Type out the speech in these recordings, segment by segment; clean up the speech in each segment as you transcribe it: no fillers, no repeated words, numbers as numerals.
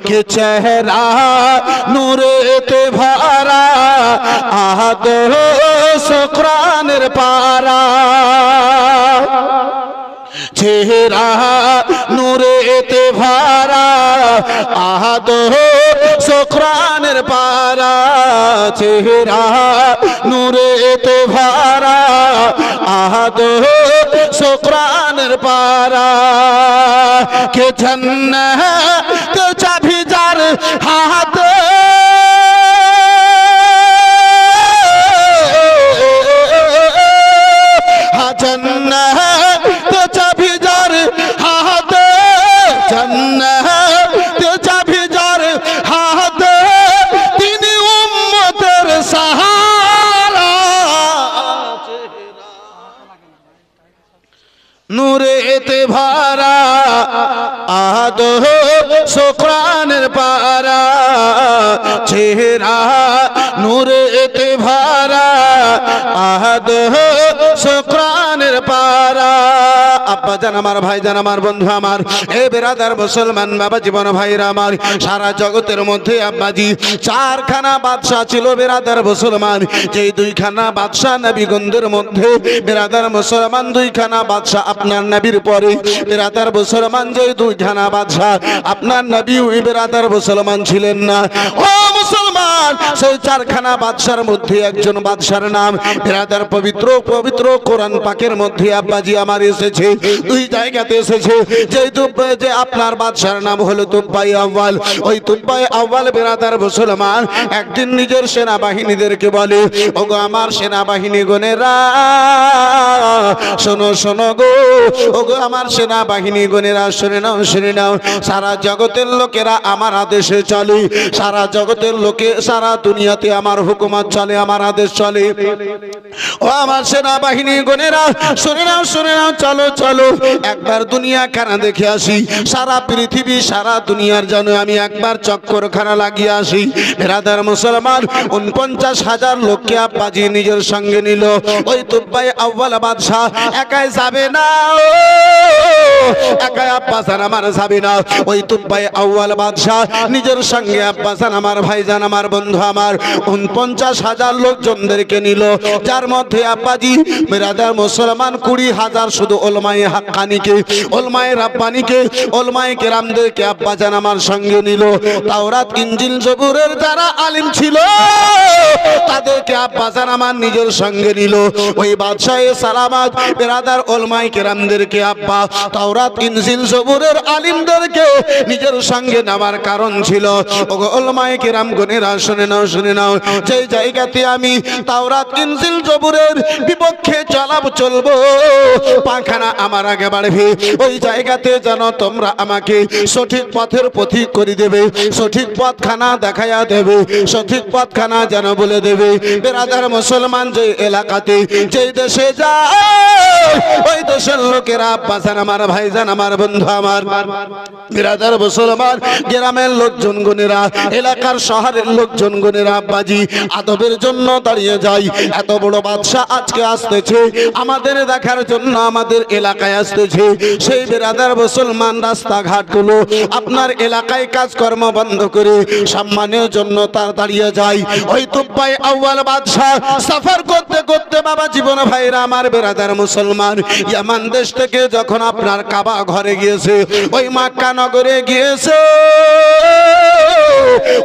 के चेहरा नूरेते भरा आहद शुक्रानेर पारा चेहरा नूरेते भरा आहद शुक्रानेर पारा चेहरा नूरेते भरा आहद शुक्रानेर पारा के जन्नत चाबी जार हाथ जन्नत चाबी जार हाथ जन्नत चाबी जार हाथ तीन उम्मतेर सहारा नूरेते भरा आहद शुक्रानेर पारा चेहरा नूरेते भरा आहद शुक्रानेर पारा আব্বা জান আমার ভাই জান আমার বন্ধু আমার এ বেরাদার মুসলমান বাবা জীবন ভাইরা আমার সারা জগতের মধ্যে আব্বাজি চারখানা বাদশা ছিল বেরাদার মুসলমান যেই দুইখানা বাদশা নবীগণদের মধ্যে বেরাদার মুসলমান দুইখানা বাদশা আপনার নবীর পরে বেরাদার মুসলমান যেই দুইখানা বাদশা আপনার নবী ওই বেরাদার মুসলমান ছিলেন না ও মুসলমান সেই চারখানা বাদশার মধ্যে একজন বাদশার নাম বেরাদার পবিত্র পবিত্র কোরআন পাকের মধ্যে আব্বাজি আমার এসেছে দুই জায়গাতে এসেছে যে আপনার বাদশার নাম হলো তুব্বাই আউয়াল ওই তুব্বাই আউয়াল বেরাদার মুসলমান একদিন নিজের সেনাবাহিনীদেরকে বলে ওগো আমার সেনাবাহিনী গণেরা শোনো শোনো গো ওগো আমার সেনাবাহিনী গণেরা শুনে নাও সারা জগতের লোকেরা আমার আদেশে চলে সারা জগতের লোকে সারা দুনিয়াতে আমার হুকুমত চলে আমার আদেশ চলে ও আমার সেনাবাহিনী গণেরা শুনে নাও চলো চলো একবার দুনিয়া খানা দেখে আসি সারা পৃথিবী সারা দুনিয়ার জন্য আমি একবার চক্করখানা লাগিয়ে আসি বেরাদার মুসলমান ৪৯,০০০ লোককে আব্বাজি নিজের সঙ্গে নিল ওই তুব্বাই আউয়াল বাদশা একাই যাবে না একাই আব্বাসান আমার যাবে না ওই তুব্বাই আউয়াল বাদশা নিজের সঙ্গে আব্বাসান আমার ভাইজান আমার বন্ধু আমার ৪৯,০০০ লোকজনদেরকে নিল যার মধ্যে আব্বাজি বেরাদার মুসলমান ২০,০০০ শুধু ওলমায়ে হাক্কানিকে ওলমায়ে রাব্বানিকে ওলমায়ে কেরামদেরকে আব্বাজান আমার সঙ্গে নিল তাওরাত ইনজিল জবুরের যারা আলিম ছিল তাদেরকে আব্বাজান আমার নিজের সঙ্গে নিল ওই বাদশাহে সালামাত বেরাদার ওলমায়ে কেরামদেরকে আব্বা তাওরাত ইনজিল জবুরের আলিমদেরকে নিজের সঙ্গে নেওয়ার কারণ ছিল ওগো ওলমায়ে কেরাম গণেরা শুনে নাও যেই জায়গাতে আমি তাওরাত ইনজিল জবুরের বিপক্ষে চলবো পাখানা আমার আগে বাড়বে ওই জায়গাতে যেন তোমরা আমাকে সঠিক পথের পথিক করে দেবে সঠিক পথখানা দেখাইয়া দেবে সঠিক পথখানা যেন বলে দেবে বেরাদার মুসলমান যে এলাকাতে যে দেশে যায় ওই দেশের লোকেরা আব্বাসান আমার ভাইজান আমার বন্ধু আমার বেরাদার মুসলমান গ্রামের লোকজন গণেরা এলাকার শহরের লোকজন গণেরা আব্বাজি আদবের জন্য দাঁড়িয়ে যায় এত বড় বাদশা আজকে আসতেছে আমাদের দেখার জন্য আমাদের এলাকায় আসতেছে সেই বেরাদার মুসলমান রাস্তাঘাটগুলো আপনার এলাকায় কাজকর্ম বন্ধ করে সম্মানের জন্য তার দাঁড়িয়ে যায় ওই তুব্বাই আউয়াল বাদশা সফর করতে করতে বাবা জীবন ভাইরা আমার বেরাদার মুসলমান ইয়ামান দেশ থেকে যখন আপনার কাবা ঘরে গিয়েছে ওই মক্কা নগরে গিয়েছে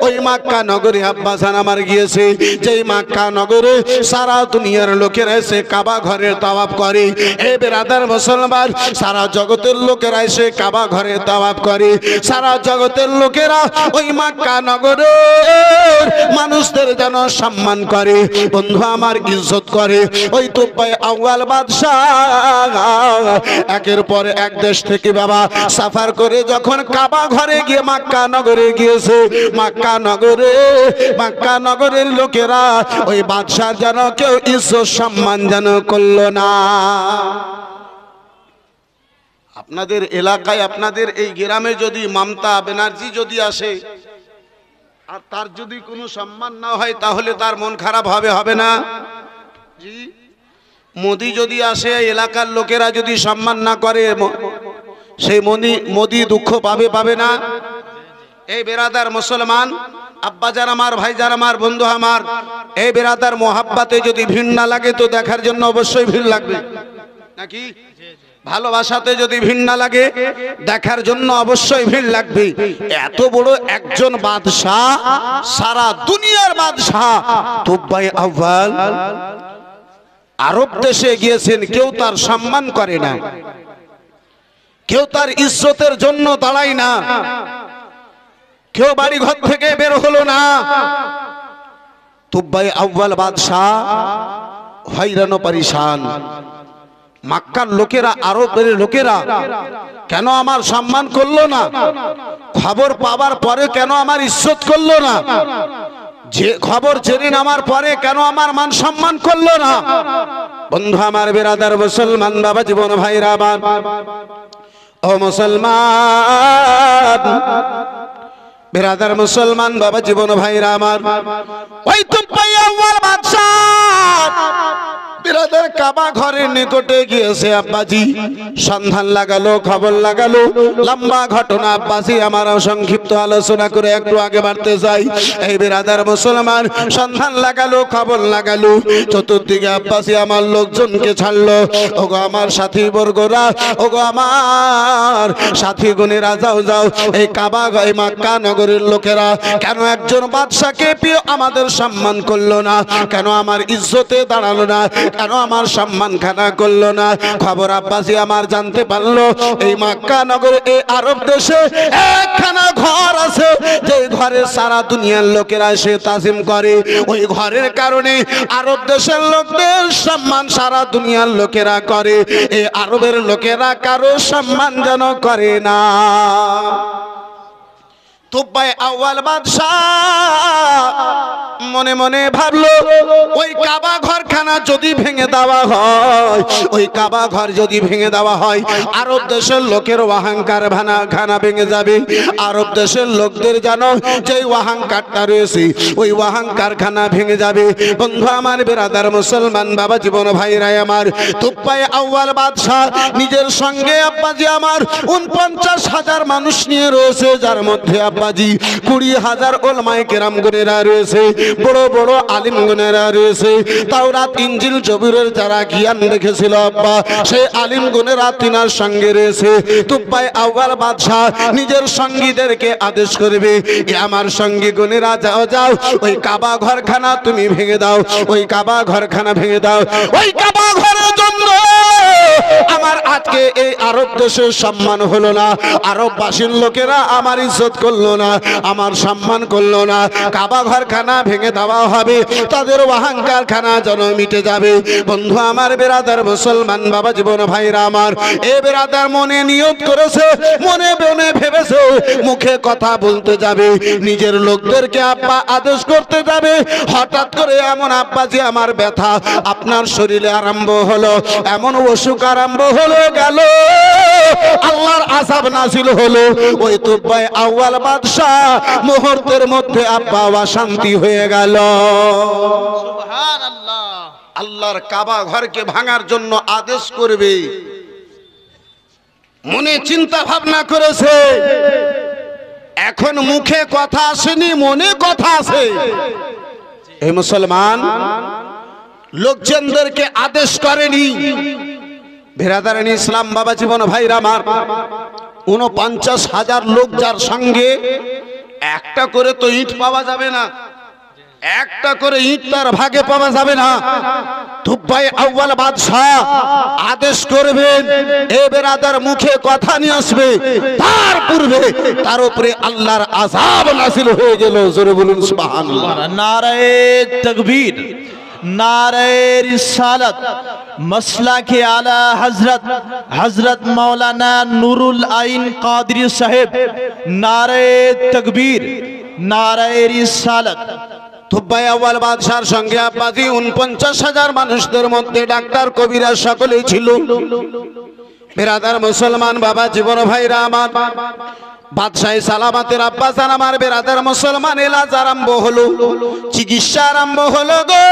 ওই মক্কা নগরে আব্বাসান আমার গিয়েছে যেই মক্কা নগরে সারা দুনিয়ার লোকেরা এসে কাবা ঘরের তাওয়াফ করে এ বেরাদার মুসলমান সারা জগতের লোকেরা এসে কাবা ঘরে তাওয়াফ করে সারা জগতের লোকেরা ওই মক্কা নগরের মানুষদের যেন সম্মান করে বন্ধু আমার ইজ্জত করে ওই তুব্বাই আউয়াল বাদশা একের পর এক দেশ থেকে বাবা সফর করে যখন কাবা ঘরে গিয়ে মক্কা নগরে গিয়েছে মক্কা নগরের লোকেরা ওই বাদশার যেন কেউ ইজ্জত সম্মান যেন করলো না আপনাদের এলাকায় আপনাদের এই গ্রামে যদি মমতা ব্যানার্জি যদি আসে আর তার যদি কোনো সম্মান না হয় তাহলে তার মন খারাপ হবে না জি মোদি যদি আসে এলাকার লোকেরা যদি সম্মান না করে সেই মোদি দুঃখ পাবে না এই বেরাদার মুসলমান আব্বাজান আমার, ভাইজান আমার, বন্ধু আমার, এই বেরাদার মোহাব্বতে যদি ভিড় না লাগে তো দেখার জন্য অবশ্যই ভিড় লাগবে নাকি? ভালোবাসাতে যদি ভিড় না লাগে দেখার জন্য অবশ্যই ভিড় লাগবে। এত বড় একজন বাদশাহ, সারা দুনিয়ার বাদশাহ তুব্বাই আউয়াল আরব দেশে গিয়েছেন, কেউ তার সম্মান করে না, কেউ তার ইজ্জতের জন্য দাঁড়ায় না, কেউ বাড়ি ঘর থেকে বের হলো না। তুব্বাই আউয়াল বাদশাহ হয়রান পরিশান। মক্কার লোকেরা, আরবের লোকেরা কেন আমার সম্মান করলো না? খবর পাওয়ার পরে কেন আমার ইজ্জত করলো না? যে খবর জেনে নামার পরে কেন আমার মান সম্মান করলো না? বন্ধু আমার, বেরাদার মুসলমান বাবা জীবন ভাইরা আমার, ও মুসলমান বেরাদার মুসলমান বাবা জীবন ভাইরা আমার, ওই তুব্বাই আউয়াল বাদশাহ বেরাদার কাবা ঘরের নিকটে গিয়েছে। আব্বাজি সন্ধান লাগালো, খবর লাগালো, লম্বা ঘটনা আব্বাজি আমার, সংক্ষিপ্ত আলোচনা করে একটু আগে বাড়তে যাই। এই বেরাদার মুসলমান সন্ধান লাগালো, খবর লাগালো, চতুর্দিকে আব্বাজি আমার লোকজনকে ছাড়লো। ওগো আমার সাথী বর্গরা, ওগো আমার সাথী গুণেরা, যাও যাও, এই কাবা, এই মক্কা নগরের লোকেরা কেন একজন বাদশাকে পেয়ে আমাদের সম্মান করলো না? কেন আমার ইজ্জতে দাঁড়ালো না? কেন আমার সম্মান খানা করলো না? খবর আব্বাসী আমার জানতে পারলো এই মক্কা নগরে, এই আরব দেশে একখানা ঘর আছে, যে ঘরে সারা দুনিয়ার লোকেরা এসে তাজিম করে। ওই ঘরের কারণে আরব দেশের লোকদের সম্মান সারা দুনিয়ার লোকেরা করে, এই আরবের লোকেরা কারো সম্মান যেন করে না। তুব্বাই আউয়াল বাদশাহ মনে মনে ভাবলো, ওই কাবা ঘরখানা যদি ভেঙে দেওয়া হয়, ওই কাবা ঘর যদি ভেঙে দেওয়া হয়, আরব দেশের লোকের অহংকার খানা ভেঙে যাবে। আরব দেশের লোকদের জানো যে অহংকারটা রয়েছে, ওই অহংকার খানা ভেঙে যাবে। বন্ধু আমার, বেরাদার মুসলমান বাবা জীবন ভাইরাই আমার, তুব্বাই আউয়াল বাদশাহ নিজের সঙ্গে আব্বাজি আমার ৪৯,০০০ মানুষ নিয়ে রয়েছে, যার মধ্যে আব্বাজি ২০,০০০ ওলামায়ে কেরাম গুণেরা রয়েছে, বড় বড় আলিম গুণেরা রয়েছে। তাওরাত ইনজিল জবুরের যারা জ্ঞান রেখেছিল আব্বা, সেই আলিম গুণেরা তিনার সঙ্গে রয়েছে। তুব্বাই আউয়াল বাদশাহ নিজের সঙ্গীদেরকে আদেশ করবে, এ আমার সঙ্গী গুণেরা, যাও যাও, ওই কাবা ঘরখানা তুমি ভেঙে দাও, ওই কাবা ঘরখানা ভেঙে দাও। ওই কাবা ঘরের জন্য আমার আজকে এই আরব দেশের সম্মান হলো না, আরববাসীর লোকেরা আমার ইজ্জত করলো না, আমার সম্মান করলো না। কাবা ঘরখানা ভেঙে দেওয়া হবে, তাদের অহংকার খানা যেন মিটে যাবে। বন্ধু আমার, বেরাদার মুসলমান বাবা জীবন ভাইরা আমার, এ বেরাদার মনে নিয়ত করেছে, মনে মনে ভেবেছে, মুখে কথা বলতে যাবে, নিজের লোকদেরকে আব্বা আদেশ করতে যাবে। হঠাৎ করে এমন আব্বাজি আমার ব্যথা আপনার শরীরে আরম্ভ হলো, এমন অসুখ আরম্ভ হলো গেল, আল্লাহর আযাব নাযিল হলো। ওই তুব্বাই আউয়াল বাদশাহ মুহূর্তের মধ্যে আব্বা অশান্তি হয়ে গেল। সুবহানাল্লাহ। আল্লাহর কাবা ঘরকে ভাঙার জন্য আদেশ করবে, মনে চিন্তা ভাবনা করেছে, এখন মুখে কথা আসেনি, মনে কথা আছে। এই মুসলমান লোকজনদেরকে আদেশ করেনি। বেরাদারান ইসলাম বাবা জীবন ভাইরা আমার, ৪৯,০০০ লোক, যার সঙ্গে একটা করে তো ইট পাওয়া যাবে না, একটা করে ইট তার ভাগে পাওয়া যাবে না। তুব্বাই আউয়াল বাদশাহ আদেশ করবেন, এ বেরাদার মুখে কথা নিয়ে আসবে, তার পূর্বে তার উপরে আল্লাহর আযাব নাযিল হয়ে গেল। জোরে বলুন সুবহানাল্লাহ। নারে তাকবীর, नारे रिसालत, मसला के आला हजरत हजरत मौलाना नूरुल आइन कादरी साहेब, नारे तकबीर, नारे रिसालत। তুব্বাই আউয়াল বাদশার সঙ্গে আব্বাজি ৪৯,০০০ মানুষদের মধ্যে ডাক্তার কবিরা সকলেই ছিল। বেরাদার মুসলমান বাবা জীবন ভাইরা আমার, বাদশাহ সালামাতের আব্বাসান আমার, বেরাদার মুসলমান এলাজ আরম্ভ হলো, চিকিৎসা আরম্ভ হলো গো।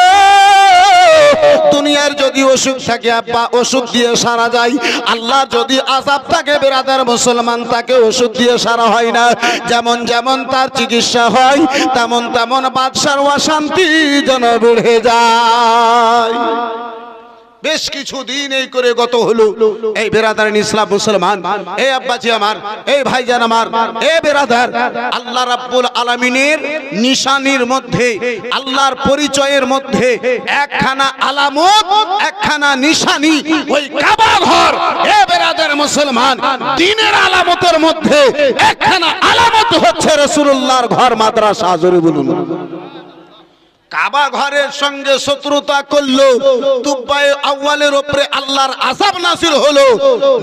দুনিয়ার যদি অসুখ থাকে আব্বা ওষুধ দিয়ে সারা যায়, আল্লাহ যদি আযাব থাকে বেরাদার মুসলমান তাকে ওষুধ দিয়ে সারা হয় না। যেমন যেমন তার চিকিৎসা হয় তেমন তেমন বাদশার অশান্তি যেন বেড়ে যায়। বেশ কিছুদিন এই করে গত হলো। এই বেরাদার ইসলাম মুসলমান, এই আব্বাজি আমার, এই ভাইজান আমার, এই বেরাদার, আল্লাহ রাব্বুল আলামিনের নিশানির মধ্যে, আল্লাহর পরিচয়ের মধ্যে একখানা আলামত, একখানা নিশানি ওই কাবা ঘর। এই বেরাদার মুসলমান, দ্বীনের আলামতের মধ্যে একখানা আলামত হচ্ছে রাসূলুল্লাহর ঘর মাদ্রাসা। জোরে বলুন। কাবা ঘরের সঙ্গে শত্রুতা করলো, তুব্বায়ে আউয়ালের উপরে আল্লাহর আযাব নাযিল হলো।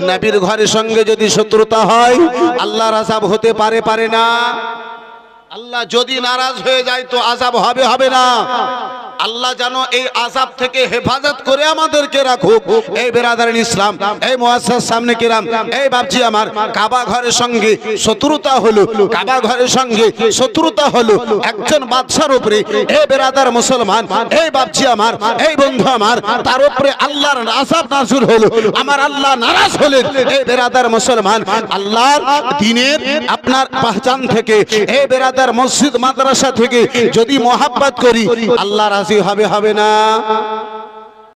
নবীর ঘরের সঙ্গে যদি শত্রুতা হয় আল্লাহর আযাব হতে পারে, পারে না? আল্লাহ যদি নারাজ হয়ে যায় তো আযাব হবে, হবে না? আল্লাহ যেন এই আযাব থেকে হেফাজত করে আমাদেরকে রাখুক। এই বেরাদার ইসলাম, এই মুআসসাস সামনে কিরাম, এই বাপজি আমার, কাবা ঘরের সঙ্গে শত্রুতা হলো, কাবা ঘরের সঙ্গে শত্রুতা হলো একজন বাদশার উপরে। এই বেরাদার মুসলমান, এই বাপজি আমার, এই বন্ধু আমার, তার উপরে আল্লাহর আযাব নাযিল হলো। আমার আল্লাহ নারাজ হলেন। এই বেরাদার মুসলমান, আল্লাহর দ্বীনের আপনার পহচান থেকে, এই বেরাদার মসজিদ মাদ্রাসা থেকে যদি মোহাব্বত করি আল্লাহ রাজি হবে, হবে না?